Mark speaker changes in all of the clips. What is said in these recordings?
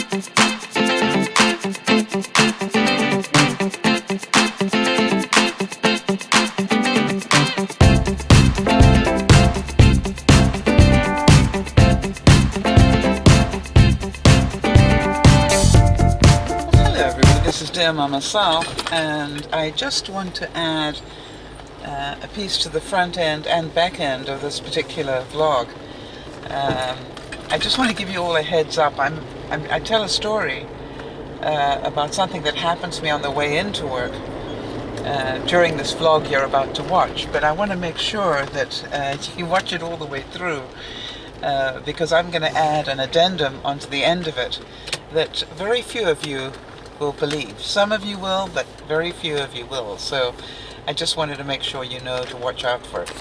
Speaker 1: This is DearMamaSal, and I just want to add a piece to the front end and back end of this particular vlog. I just want to give you all a heads up. I tell a story about something that happened to me on the way into work during this vlog you're about to watch, but I want to make sure that you watch it all the way through, because I'm going to add an addendum onto the end of it that very few of you will believe. Some of you will, but very few of you will. So I just wanted to make sure you know to watch out for it.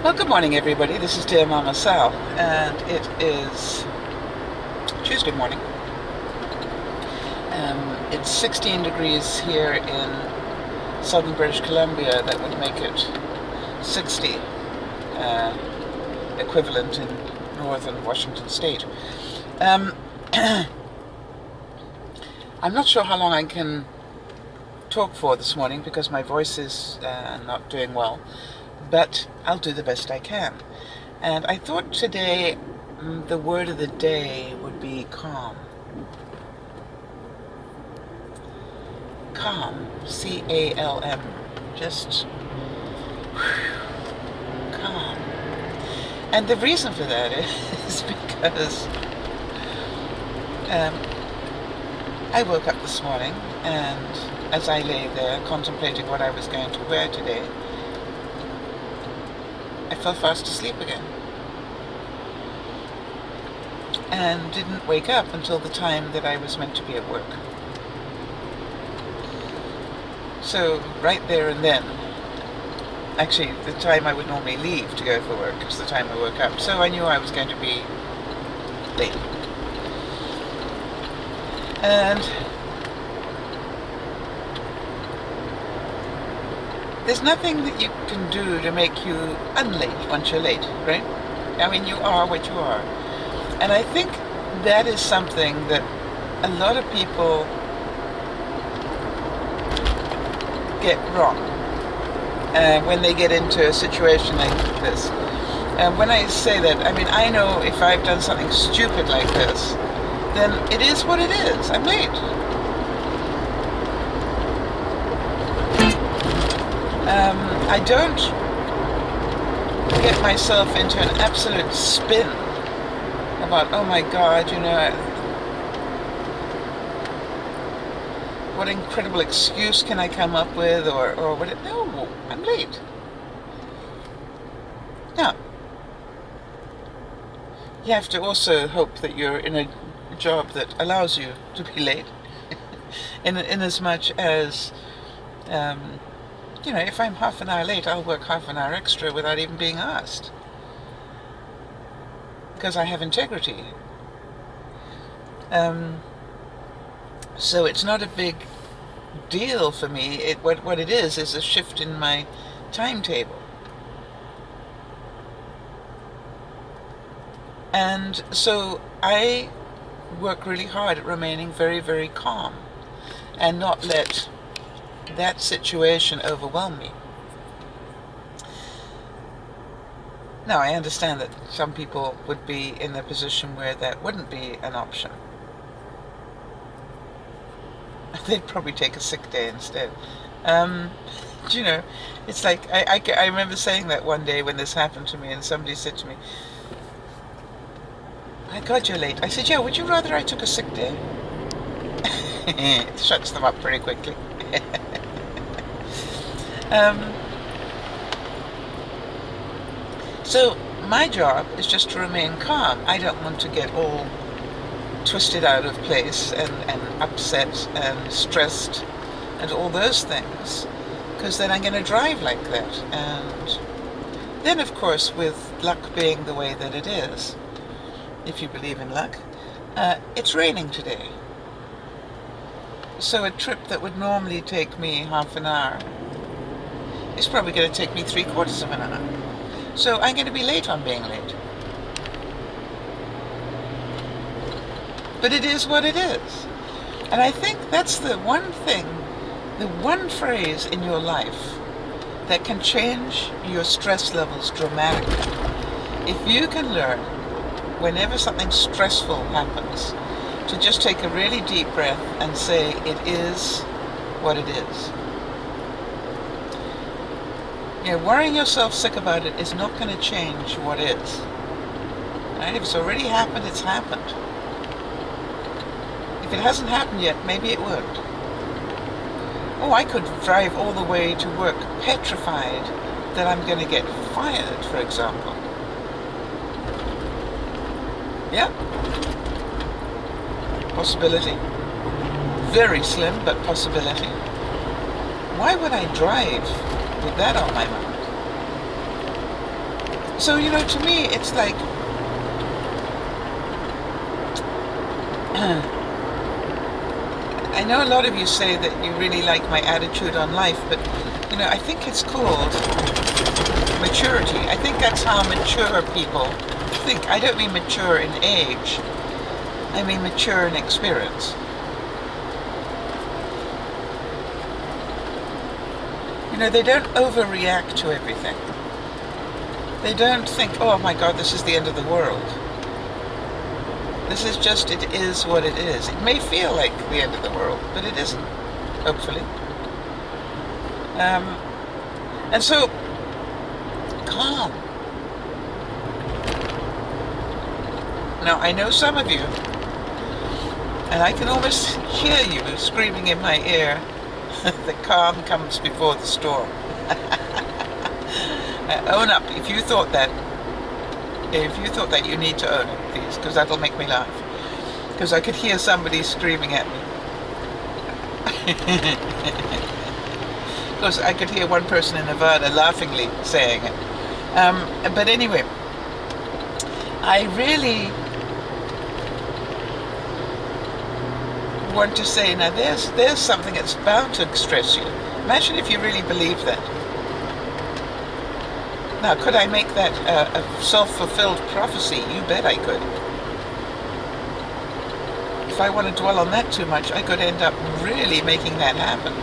Speaker 1: Well, good morning, everybody. This is DearMamaSal, and it is Tuesday morning. It's 16 degrees here in southern British Columbia. That would make it 60. Equivalent in northern Washington state. I'm not sure how long I can talk for this morning because my voice is not doing well, but I'll do the best I can. And I thought today the word of the day would be calm. Calm, C-A-L-M, just calm. And the reason for that is because I woke up this morning, and as I lay there contemplating what I was going to wear today, I fell fast asleep again and didn't wake up until the time that I was meant to be at work. So right there and then, actually the time I would normally leave to go for work is the time I woke up, so I knew I was going to be late. And there's nothing that you can do to make you unlate once you're late, right? I mean, you are what you are. And I think that is something that a lot of people get wrong when they get into a situation like this. When I say that, I mean, I know if I've done something stupid like this, then it is what it is. I'm late. I don't get myself into an absolute spin about, oh my God, you know, what incredible excuse can I come up with, or what? No, I'm late. Now, you have to also hope that you're in a job that allows you to be late, in as much as, you know, if I'm half an hour late, I'll work half an hour extra without even being asked, because I have integrity. So it's not a big deal for me. What it is a shift in my timetable. And so I work really hard at remaining very, very calm and not let that situation overwhelm me. Now, I understand that some people would be in a position where that wouldn't be an option. They'd probably take a sick day instead. You know, it's like, I remember saying that one day when this happened to me, and somebody said to me, "My God, you're late." I said, "Yeah, would you rather I took a sick day?" It shuts them up pretty quickly. So my job is just to remain calm. I don't want to get all twisted out of place and upset and stressed and all those things, because then I'm going to drive like that. And then, of course, with luck being the way that it is, if you believe in luck, it's raining today. So a trip that would normally take me half an hour It's probably going to take me 3/4 of an hour. So I'm going to be late on being late. But it is what it is. And I think that's the one thing, the one phrase in your life that can change your stress levels dramatically. If you can learn, whenever something stressful happens, to just take a really deep breath and say, it is what it is. You know, worrying yourself sick about it is not going to change what is. Right? If it's already happened, it's happened. If it hasn't happened yet, maybe it won't. Oh, I could drive all the way to work petrified that I'm going to get fired, for example. Yeah. Possibility. Very slim, but possibility. Why would I drive with that on my mind? So, you know, to me, it's like, I know a lot of you say that you really like my attitude on life, but, you know, I think it's called maturity. I think that's how mature people think. I don't mean mature in age. I mean mature in experience. You know, they don't overreact to everything. They don't think, oh my God, this is the end of the world. This is just, it is what it is. It may feel like the end of the world, but it isn't, hopefully. And so, calm. Now, I know some of you, and I can almost hear you screaming in my ear, the calm comes before the storm. Own up, if you thought that, you need to own it, please, because that'll make me laugh. Because I could hear somebody screaming at me. Of course, I could hear one person in Nevada laughingly saying it. But anyway, I really want to say, now there's something that's bound to stress you. Imagine if you really believe that. Now, could I make that a self-fulfilled prophecy? You bet I could. If I want to dwell on that too much, I could end up really making that happen.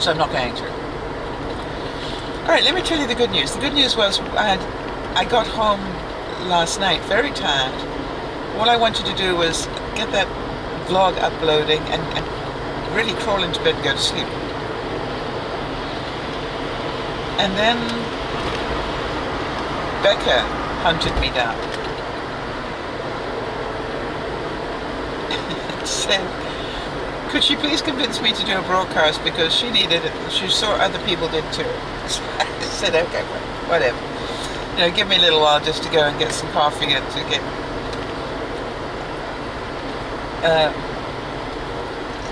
Speaker 1: So I'm not going to. All right, let me tell you the good news. The good news was I got home last night very tired. All I wanted to do was get that vlog uploading and really crawl into bed and go to sleep. And then Becca hunted me down. Said, could she please convince me to do a broadcast because she needed it. She saw other people did too. So I said, okay, whatever. You know, give me a little while just to go and get some coffee and to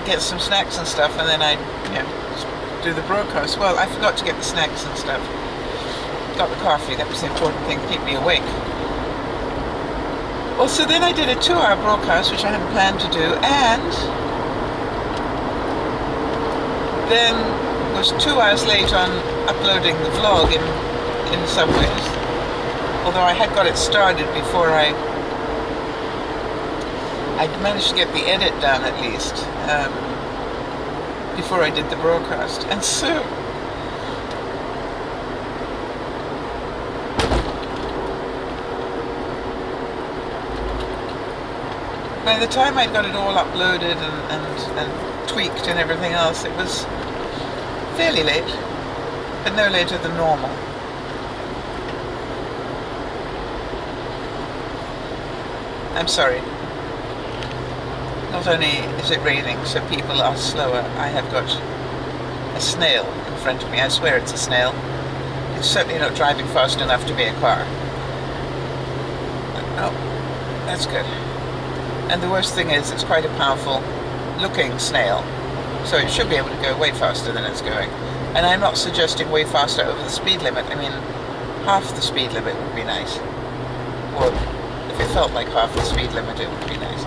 Speaker 1: get some snacks and stuff, and then I, you know, do the broadcast. Well, I forgot to get the snacks and stuff. Got the coffee. That was the important thing to keep me awake. Well, so then I did a 2-hour broadcast, which I hadn't planned to do, and then was 2 hours late on uploading the vlog in some ways. Although I had got it started before I'd managed to get the edit done at least, before I did the broadcast. And so by the time I'd got it all uploaded and tweaked and everything else, it was fairly late, but no later than normal. I'm sorry. Not only is it raining, so people are slower, I have got a snail in front of me. I swear it's a snail. It's certainly not driving fast enough to be a car. Oh, that's good. And the worst thing is, it's quite a powerful looking snail, so it should be able to go way faster than it's going. And I'm not suggesting way faster over the speed limit. I mean, half the speed limit would be nice. Or if it felt like half the speed limit, it would be nice.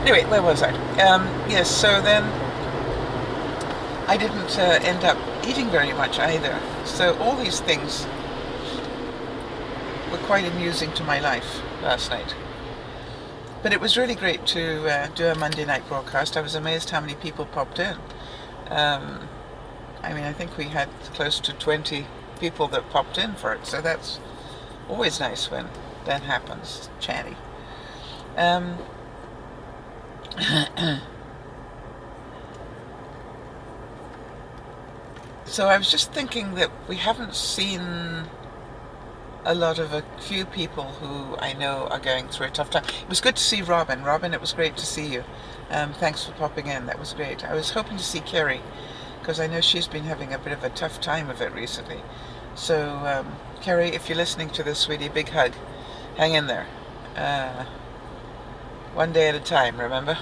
Speaker 1: Anyway, where was I? Yes, so then I didn't end up eating very much either. So all these things were quite amusing to my life last night. But it was really great to do a Monday night broadcast. I was amazed how many people popped in. I mean, I think we had close to 20 people that popped in for it, so that's always nice when that happens. Chatty. So I was just thinking that we haven't seen a lot of a few people who I know are going through a tough time. It was good to see Robin. Robin, it was great to see you. Thanks for popping in. That was great. I was hoping to see Kerry, because I know she's been having a bit of a tough time of it recently. So, Kerry, if you're listening to this, sweetie, big hug. Hang in there. One day at a time, remember?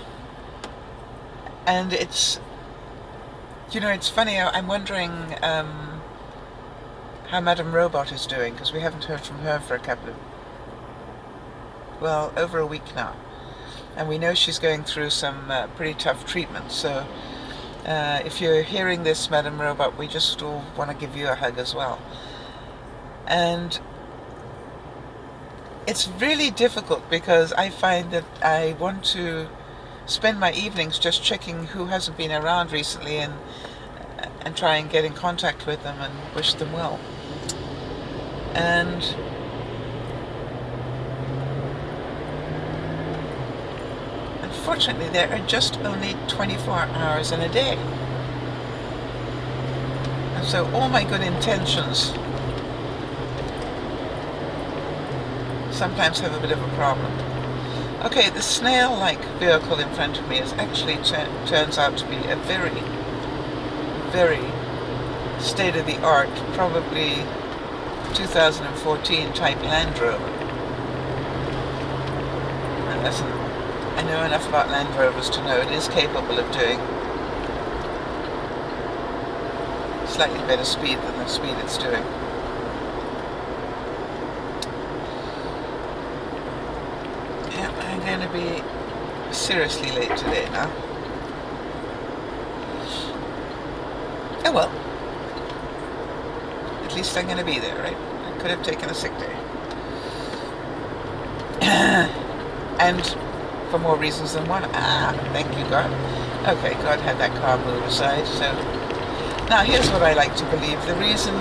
Speaker 1: And it's, you know, it's funny, I'm wondering how Madame Robot is doing, because we haven't heard from her for over a week now. And we know she's going through some pretty tough treatment, so if you're hearing this, Madame Robot, we just all want to give you a hug as well. And it's really difficult, because I find that I want to spend my evenings just checking who hasn't been around recently and try and get in contact with them and wish them well. And unfortunately, there are just only 24 hours in a day. And so all my good intentions sometimes have a bit of a problem. Okay, the snail-like vehicle in front of me is actually turns out to be a very, very state-of-the-art, probably 2014 type Land Rover. And listen, I know enough about Land Rovers to know it is capable of doing slightly better speed than the speed it's doing. Yeah, I'm going to be seriously late today now. Oh well. At least I'm going to be there, right? I could have taken a sick day. And for more reasons than one. Thank you, God. Okay, God had that car move aside. So now here's what I like to believe. The reason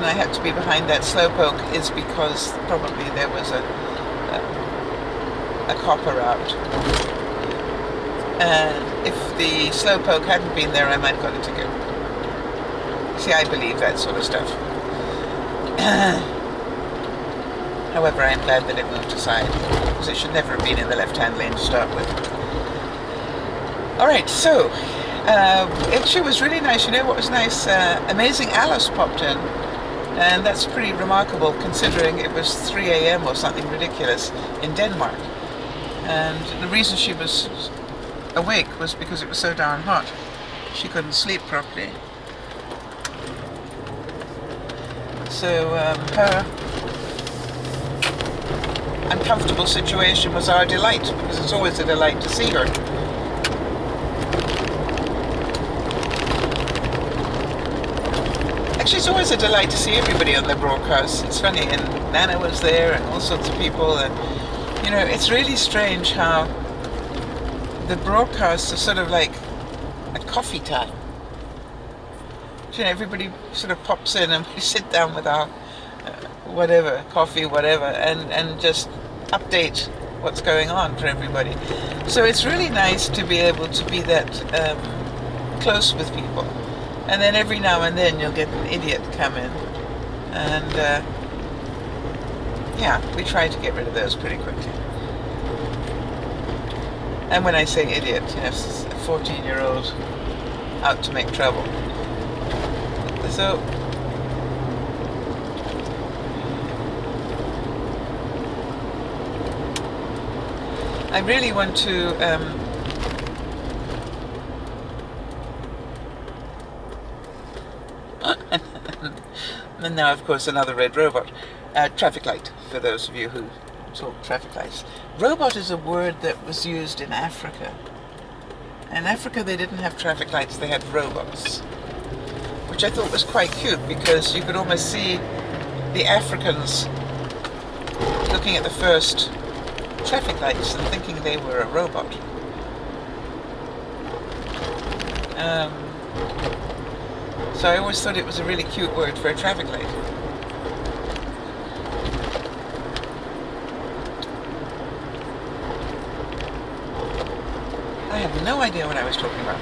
Speaker 1: I had to be behind that slowpoke is because probably there was a copper out. And if the slowpoke hadn't been there, I might have got a ticket. See, I believe that sort of stuff. However, I am glad that it moved aside, because it should never have been in the left-hand lane to start with. Alright, so, it actually was really nice. You know what was nice? Amazing Alice popped in, and that's pretty remarkable considering it was 3 a.m. or something ridiculous in Denmark. And the reason she was awake was because it was so darn hot. She couldn't sleep properly. So her uncomfortable situation was our delight, because it's always a delight to see her. Actually, it's always a delight to see everybody on the broadcast. It's funny, and Nana was there and all sorts of people, and you know, it's really strange how the broadcasts are sort of like a coffee time. You know, everybody sort of pops in and we sit down with our whatever, coffee, whatever, and just update what's going on for everybody. So it's really nice to be able to be that close with people. And then every now and then you'll get an idiot come in. And yeah, we try to get rid of those pretty quickly. And when I say idiot, you know, it's a 14-year-old out to make trouble. So I really want to and now of course another red robot. Traffic light, for those of you who talk traffic lights. Robot is a word that was used in Africa, In Africa they didn't have traffic lights, they had robots, which I thought was quite cute because you could almost see the Africans looking at the first traffic lights and thinking they were a robot. So I always thought it was a really cute word for a traffic light. I have no idea what I was talking about.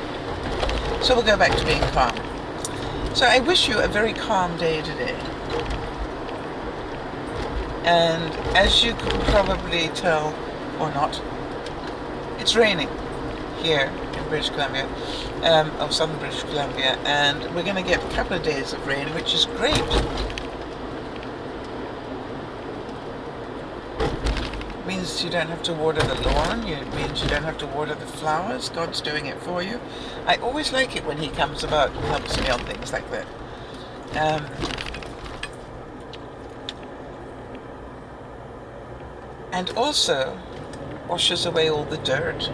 Speaker 1: So we'll go back to being calm. So I wish you a very calm day today. And as you can probably tell, or not, it's raining here in British Columbia, southern British Columbia, and we're going to get a couple of days of rain, which is great. It means you don't have to water the lawn, it means you don't have to water the flowers. God's doing it for you. I always like it when he comes about and helps me on things like that. And also washes away all the dirt.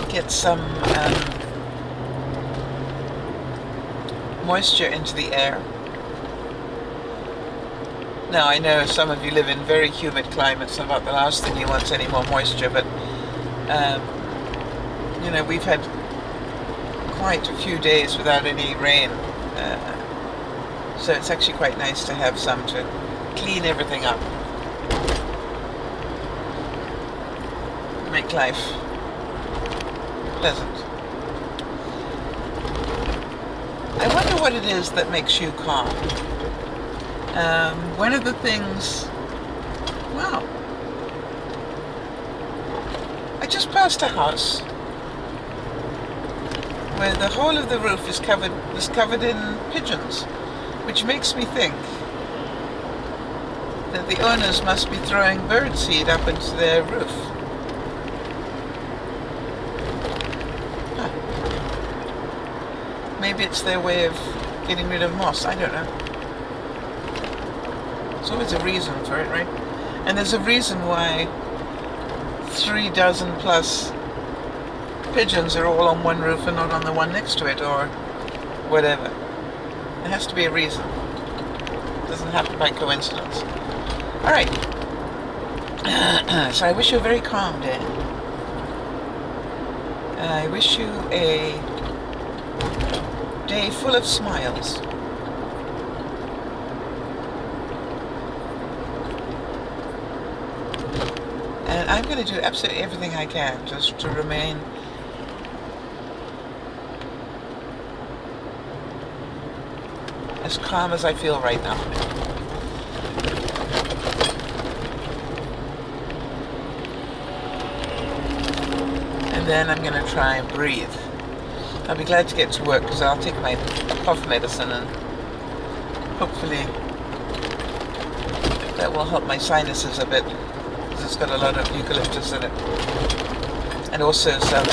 Speaker 1: Get some moisture into the air. Now I know some of you live in very humid climates, and about the last thing you want is any more moisture, but you know, we've had quite a few days without any rain. So it's actually quite nice to have some to clean everything up. Make life pleasant. I wonder what it is that makes you calm. One of the things, wow, I just passed a house where the whole of the roof was covered in pigeons, which makes me think that the owners must be throwing birdseed up into their roof. Huh. Maybe it's their way of getting rid of moss, I don't know. There's always a reason for it, right? And there's a reason why 36 plus pigeons are all on one roof and not on the one next to it, or whatever. There has to be a reason. It doesn't happen by coincidence. Alright. So I wish you a very calm day. I wish you a day full of smiles. And I'm going to do absolutely everything I can just to remain as calm as I feel right now. And then I'm going to try and breathe. I'll be glad to get to work because I'll take my cough medicine and hopefully that will help my sinuses a bit because it's got a lot of eucalyptus in it. And also some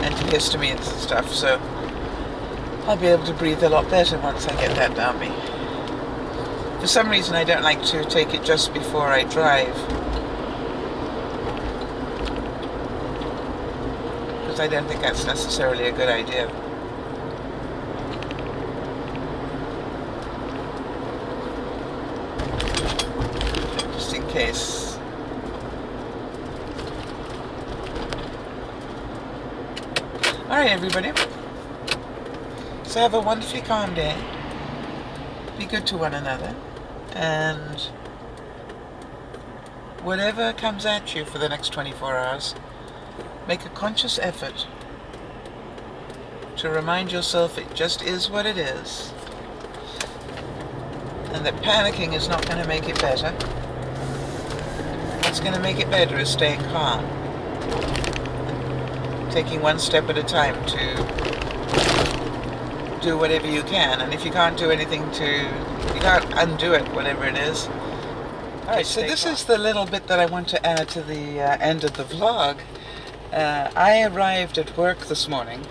Speaker 1: antihistamines and stuff, so I'll be able to breathe a lot better once I get that down me. For some reason I don't like to take it just before I drive, because I don't think that's necessarily a good idea. Just in case. Alright everybody, so have a wonderfully calm day, be good to one another, and whatever comes at you for the next 24 hours, make a conscious effort to remind yourself it just is what it is, and that panicking is not going to make it better. What's going to make it better is staying calm. Taking one step at a time to do whatever you can, and if you can't do anything you can't undo it, whatever it is. Alright, so this is the little bit that I want to add to the end of the vlog. I arrived at work this morning,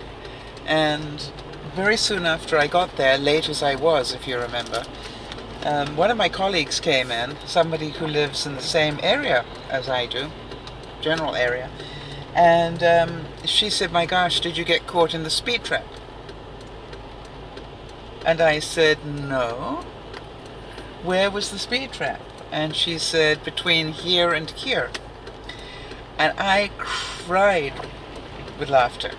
Speaker 1: and very soon after I got there, late as I was, if you remember, one of my colleagues came in, somebody who lives in the same area as I do, general area, and she said, "My gosh, did you get caught in the speed trap?" And I said, "No." "Where was the speed trap?" And she said, "Between here and here." And I cried with laughter.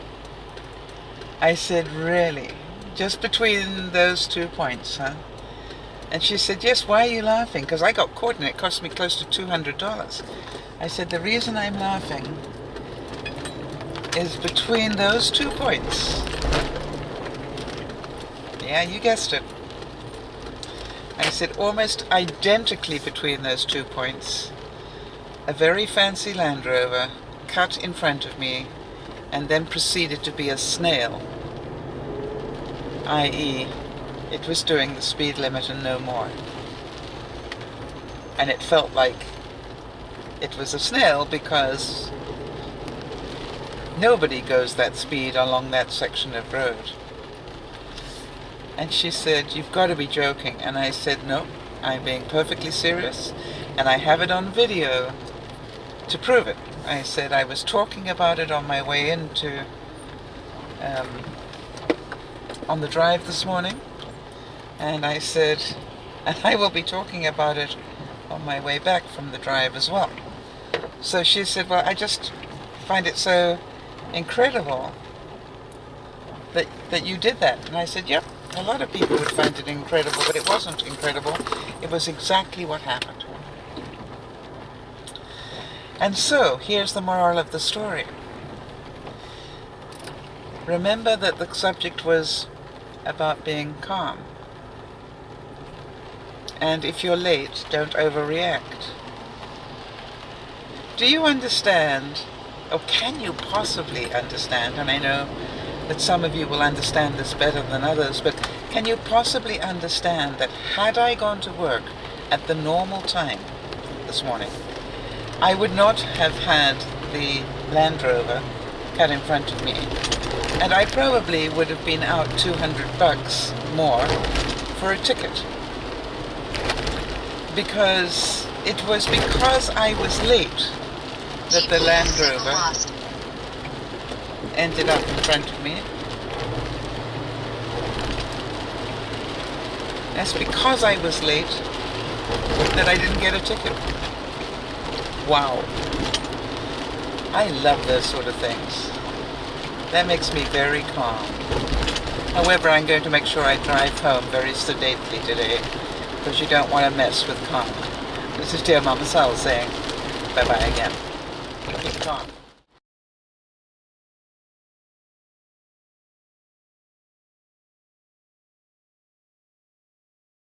Speaker 1: I said, "Really? Just between those 2 points, huh?" And she said, "Yes, why are you laughing?" Because I got caught and it cost me close to $200. I said, "The reason I'm laughing is between those 2 points." Yeah, you guessed it. I said, almost identically between those 2 points, a very fancy Land Rover cut in front of me and then proceeded to be a snail, i.e., it was doing the speed limit and no more. And it felt like it was a snail because nobody goes that speed along that section of road. And she said, "You've got to be joking." And I said, "No, I'm being perfectly serious, and I have it on video to prove it." I said, "I was talking about it on my way into, on the drive this morning, and I said, and I will be talking about it on my way back from the drive as well." So she said, "Well, I just find it so incredible that you did that." And I said, "Yep, a lot of people would find it incredible, but it wasn't incredible. It was exactly what happened." And so, here's the moral of the story. Remember that the subject was about being calm. And if you're late, don't overreact. Do you understand, or can you possibly understand, and I know that some of you will understand this better than others, but can you possibly understand that had I gone to work at the normal time this morning, I would not have had the Land Rover cut in front of me, and I probably would have been out $200 more for a ticket, because it was because I was late that the Land Rover ended up in front of me. That's because I was late that I didn't get a ticket. Wow. I love those sort of things. That makes me very calm. However, I'm going to make sure I drive home very sedately today, because you don't want to mess with calm. This is Dear Mama Sal saying bye-bye again. Keep calm.